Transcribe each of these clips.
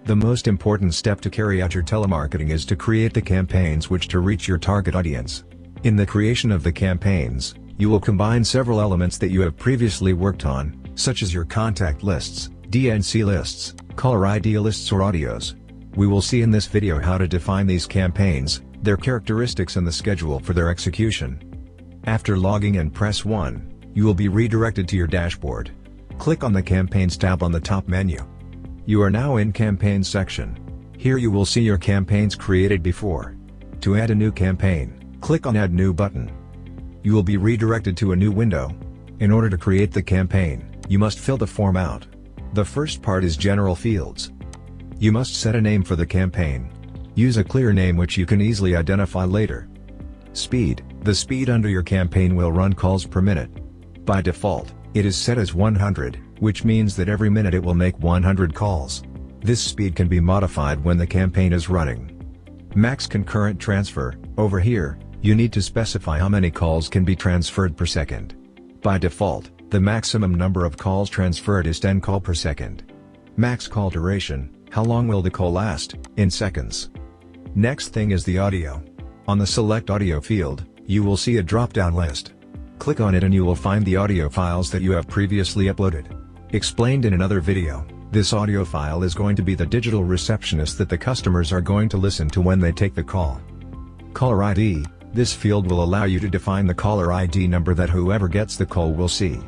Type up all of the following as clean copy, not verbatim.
The most important step to carry out your telemarketing is to create the campaigns which to reach your target audience. In the creation of the campaigns, you will combine several elements that you have previously worked on, such as your contact lists, DNC lists, caller ID lists or audios. We will see in this video how to define these campaigns, their characteristics and the schedule for their execution. After logging in, press 1, you will be redirected to your dashboard. Click on the Campaigns tab on the top menu. You are now in Campaigns section. Here you will see your campaigns created before. To add a new campaign, click on Add New button. You will be redirected to a new window. In order to create the campaign, you must fill the form out. The first part is general fields. You must set a name for the campaign. Use a clear name which you can easily identify later. Speed. The speed under your campaign will run calls per minute. By default, it is set as 100, which means that every minute it will make 100 calls. This speed can be modified when the campaign is running. Max concurrent transfer. Over here, you need to specify how many calls can be transferred per second. By default, the maximum number of calls transferred is 10 calls per second. Max call duration. How long will the call last, in seconds? Next thing is the audio. On the Select Audio field, you will see a drop-down list. Click on it and you will find the audio files that you have previously uploaded. Explained in another video, this audio file is going to be the digital receptionist that the customers are going to listen to when they take the call. Caller ID. This field will allow you to define the caller ID number that whoever gets the call will see.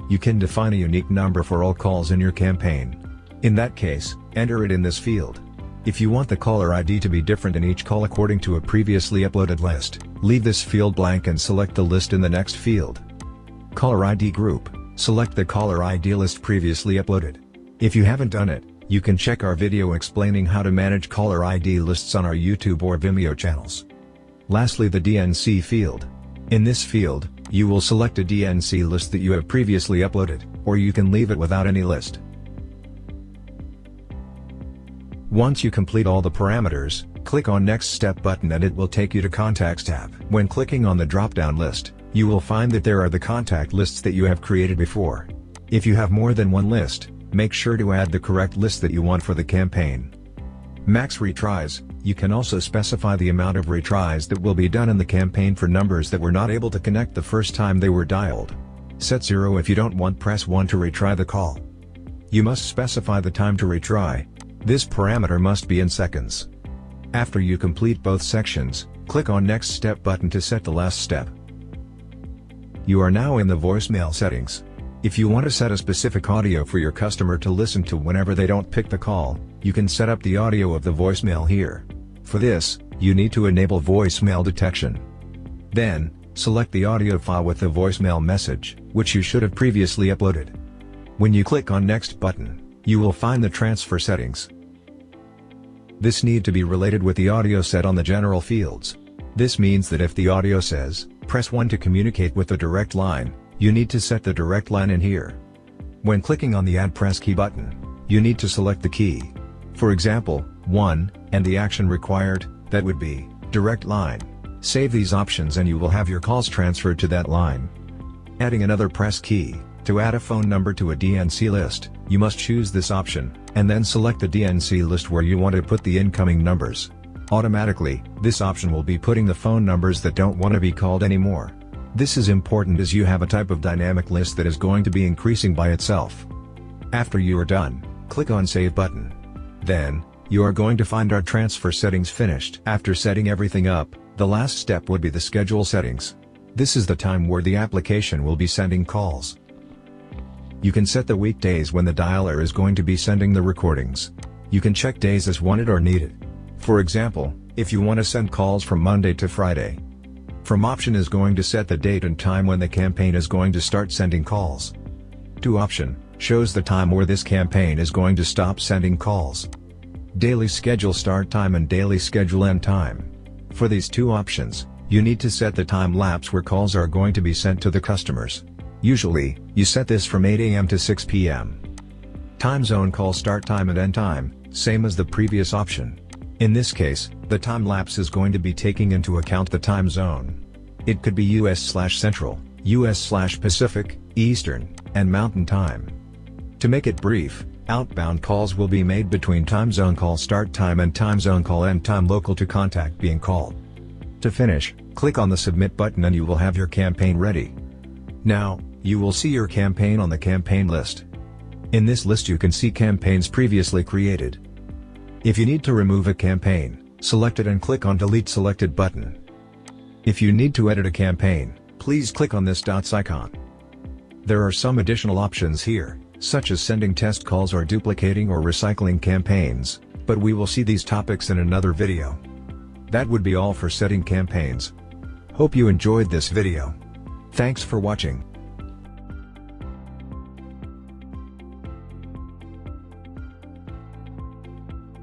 You can define a unique number for all calls in your campaign. In that case, enter it in this field. If you want the caller ID to be different in each call according to a previously uploaded list, leave this field blank and select the list in the next field. Caller ID group. Select the caller ID list previously uploaded. If you haven't done it, you can check our video explaining how to manage caller ID lists on our YouTube or Vimeo channels. Lastly, the DNC field. In this field, you will select a DNC list that you have previously uploaded, or you can leave it without any list. Once you complete all the parameters, click on Next Step button and it will take you to Contacts tab. When clicking on the drop-down list, you will find that there are the contact lists that you have created before. If you have more than one list, make sure to add the correct list that you want for the campaign. Max retries. You can also specify the amount of retries that will be done in the campaign for numbers that were not able to connect the first time they were dialed. Set 0 if you don't want, press 1 to retry the call. You must specify the time to retry. This parameter must be in seconds. After you complete both sections, click on Next Step button to set the last step. You are now in the voicemail settings. If you want to set a specific audio for your customer to listen to whenever they don't pick the call, you can set up the audio of the voicemail here. For this, you need to enable voicemail detection. Then, select the audio file with the voicemail message, which you should have previously uploaded. When you click on Next button, you will find the transfer settings. This need to be related with the audio set on the general fields. This means that if the audio says, press 1 to communicate with the direct line, you need to set the direct line in here. When clicking on the Add Press Key button, you need to select the key. For example, 1, and the action required, that would be, direct line. Save these options and you will have your calls transferred to that line. Adding another press key. To add a phone number to a DNC list, you must choose this option, and then select the DNC list where you want to put the incoming numbers. Automatically, this option will be putting the phone numbers that don't want to be called anymore. This is important as you have a type of dynamic list that is going to be increasing by itself. After you are done, click on Save button. Then, you are going to find our transfer settings finished. After setting everything up, the last step would be the schedule settings. This is the time where the application will be sending calls. You can set the weekdays when the dialer is going to be sending the recordings. You can check days as wanted or needed. For example, if you want to send calls from Monday to Friday. From option is going to set the date and time when the campaign is going to start sending calls. To option, shows the time where this campaign is going to stop sending calls. Daily schedule start time and daily schedule end time. For these two options, you need to set the time lapse where calls are going to be sent to the customers. Usually, you set this from 8 AM to 6 PM. Time zone call start time and end time, same as the previous option. In this case, the time lapse is going to be taking into account the time zone. It could be US/Central, US/Pacific, Eastern, and Mountain Time. To make it brief, Outbound calls will be made between time zone call start time and time zone call end time local to contact being called. To finish, click on the submit button and you will have your campaign ready. Now, you will see your campaign on the campaign list. In this list you can see campaigns previously created. If you need to remove a campaign, select it and click on Delete Selected button. If you need to edit a campaign, please click on this dots icon. There are some additional options here, such as sending test calls or duplicating or recycling campaigns, but we will see these topics in another video. That would be all for setting campaigns. Hope you enjoyed this video. Thanks for watching.